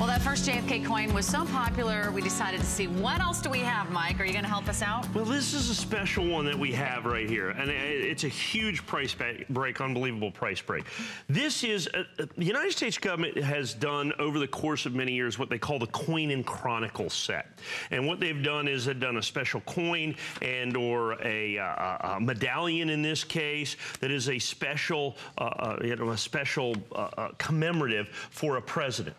Well, that first JFK coin was so popular, we decided to see what else do we have, Mike? Are you going to help us out? Well, this is a special one that we have right here, and it's a huge price break, unbelievable price break. This is, the United States government has done over the course of many years what they call the Coin and Chronicles set. And what they've done is they've done a special coin and or a medallion in this case that is a special, commemorative for a president.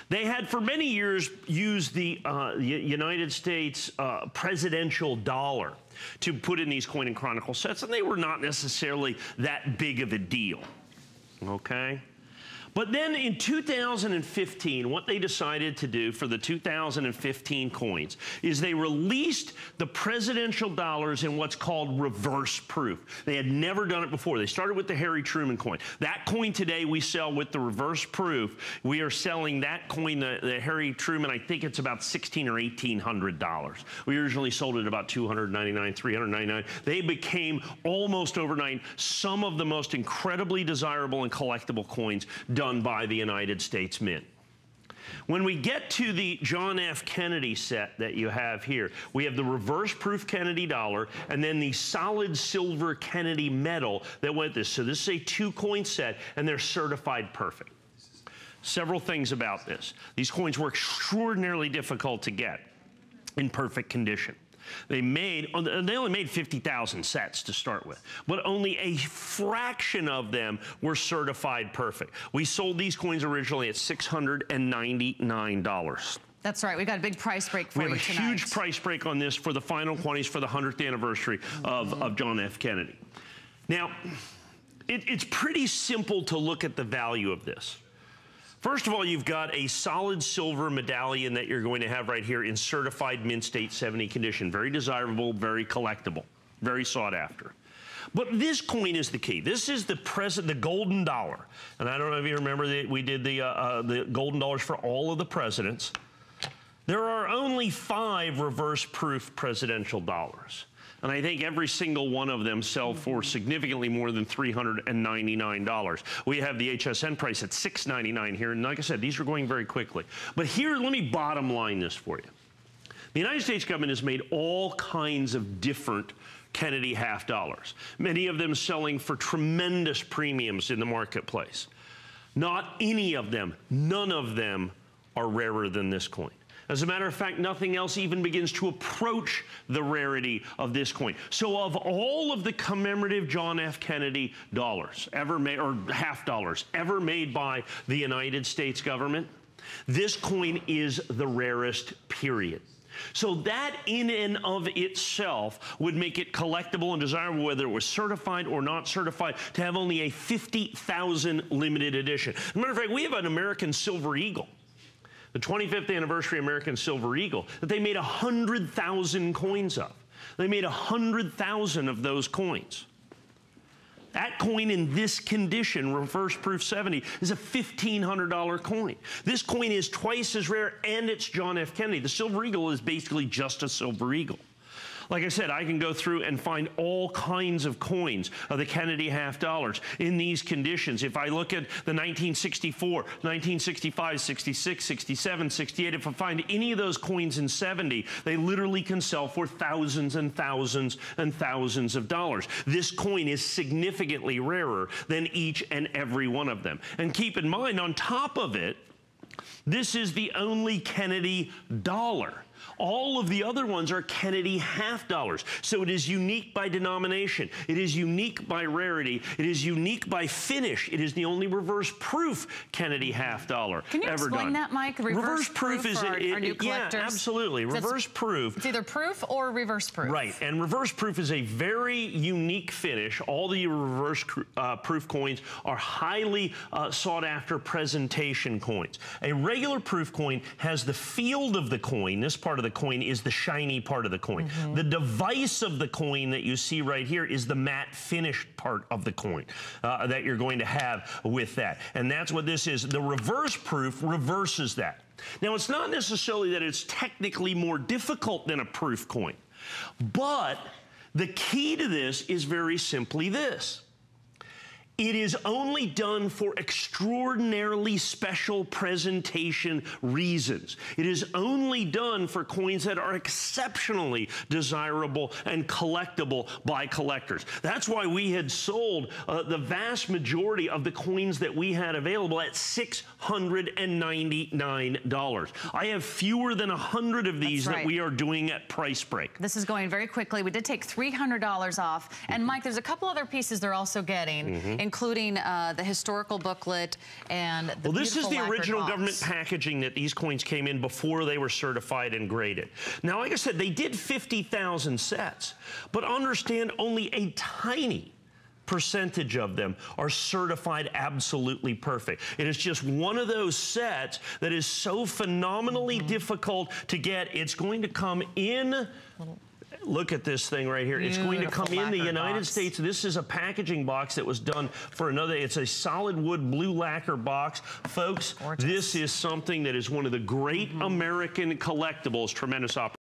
They had for many years used the United States presidential dollar to put in these Coin and Chronicle sets, and they were not necessarily that big of a deal, okay? But then in 2015, what they decided to do for the 2015 coins is they released the presidential dollars in what's called reverse proof. They had never done it before. They started with the Harry Truman coin. That coin today we sell with the reverse proof. We are selling that coin, the Harry Truman, I think it's about $1,600 or $1,800. We originally sold it about $299, $399. They became almost overnight some of the most incredibly desirable and collectible coins done by the United States Mint. When we get to the John F. Kennedy set that you have here, we have the reverse proof Kennedy dollar and then the solid silver Kennedy medal that went this. So this is a two-coin set and they're certified perfect. Several things about this. These coins were extraordinarily difficult to get in perfect condition. They only made 50,000 sets to start with, but only a fraction of them were certified perfect. We sold these coins originally at $699. That's right. We've got a big price break for you tonight. We have a huge price break on this for the final quantities for the 100th anniversary of John F. Kennedy. Now, it's pretty simple to look at the value of this. First of all, you've got a solid silver medallion that you're going to have right here in certified Mint State 70 condition. Very desirable, very collectible, very sought after. But this coin is the key. This is the golden dollar. And I don't know if you remember that we did the golden dollars for all of the presidents. There are only 5 reverse proof presidential dollars. And I think every single one of them sell for significantly more than $399. We have the HSN price at $699 here. And like I said, these are going very quickly. But here, let me bottom line this for you. The United States government has made all kinds of different Kennedy half dollars, many of them selling for tremendous premiums in the marketplace. Not any of them, none of them are rarer than this coin. As a matter of fact, nothing else even begins to approach the rarity of this coin. So of all of the commemorative John F. Kennedy dollars ever made, or half dollars, ever made by the United States government, this coin is the rarest, period. So that in and of itself would make it collectible and desirable, whether it was certified or not certified, to have only a 50,000 limited edition. As a matter of fact, we have an American Silver Eagle, the 25th anniversary American Silver Eagle, that they made 100,000 coins of. They made 100,000 of those coins. That coin in this condition, reverse proof 70, is a $1,500 coin. This coin is twice as rare, and it's John F. Kennedy. The Silver Eagle is basically just a Silver Eagle. Like I said, I can go through and find all kinds of coins of the Kennedy half dollars in these conditions. If I look at the 1964, 1965, 66, 67, 68, if I find any of those coins in 70, they literally can sell for thousands and thousands and thousands of dollars. This coin is significantly rarer than each and every one of them. And keep in mind, on top of it, this is the only Kennedy dollar. All of the other ones are Kennedy half dollars. So it is unique by denomination. It is unique by rarity. It is unique by finish. It is the only reverse proof Kennedy half dollar ever done. Can you explain that, Mike? Reverse proof is our new collectors? Yeah, absolutely. Reverse proof. It's either proof or reverse proof. Right. And reverse proof is a very unique finish. All the reverse proof coins are highly sought after presentation coins. A regular proof coin has the field of the coin. This part of the coin is the shiny part of the coin. The device of the coin that you see right here is the matte finished part of the coin that you're going to have with that. And that's what this is. The reverse proof reverses that. Now, it's not necessarily that it's technically more difficult than a proof coin, but the key to this is very simply this. It is only done for extraordinarily special presentation reasons. It is only done for coins that are exceptionally desirable and collectible by collectors. That's why we had sold the vast majority of the coins that we had available at $699. I have fewer than 100 of these that we are doing at price break. This is going very quickly. We did take $300 off. And Mike, there's a couple other pieces they're also getting, including the historical booklet and the this is the original box. Government packaging that these coins came in before they were certified and graded. Now, like I said, they did 50,000 sets, but understand only a tiny percentage of them are certified absolutely perfect. It is just one of those sets that is so phenomenally difficult to get. It's going to come in. Look at this thing right here. Beautiful. It's going to come in the United States. This is a packaging box that was done for another. It's a solid wood blue lacquer box. Folks, this is something that is one of the great American collectibles. Tremendous opportunity.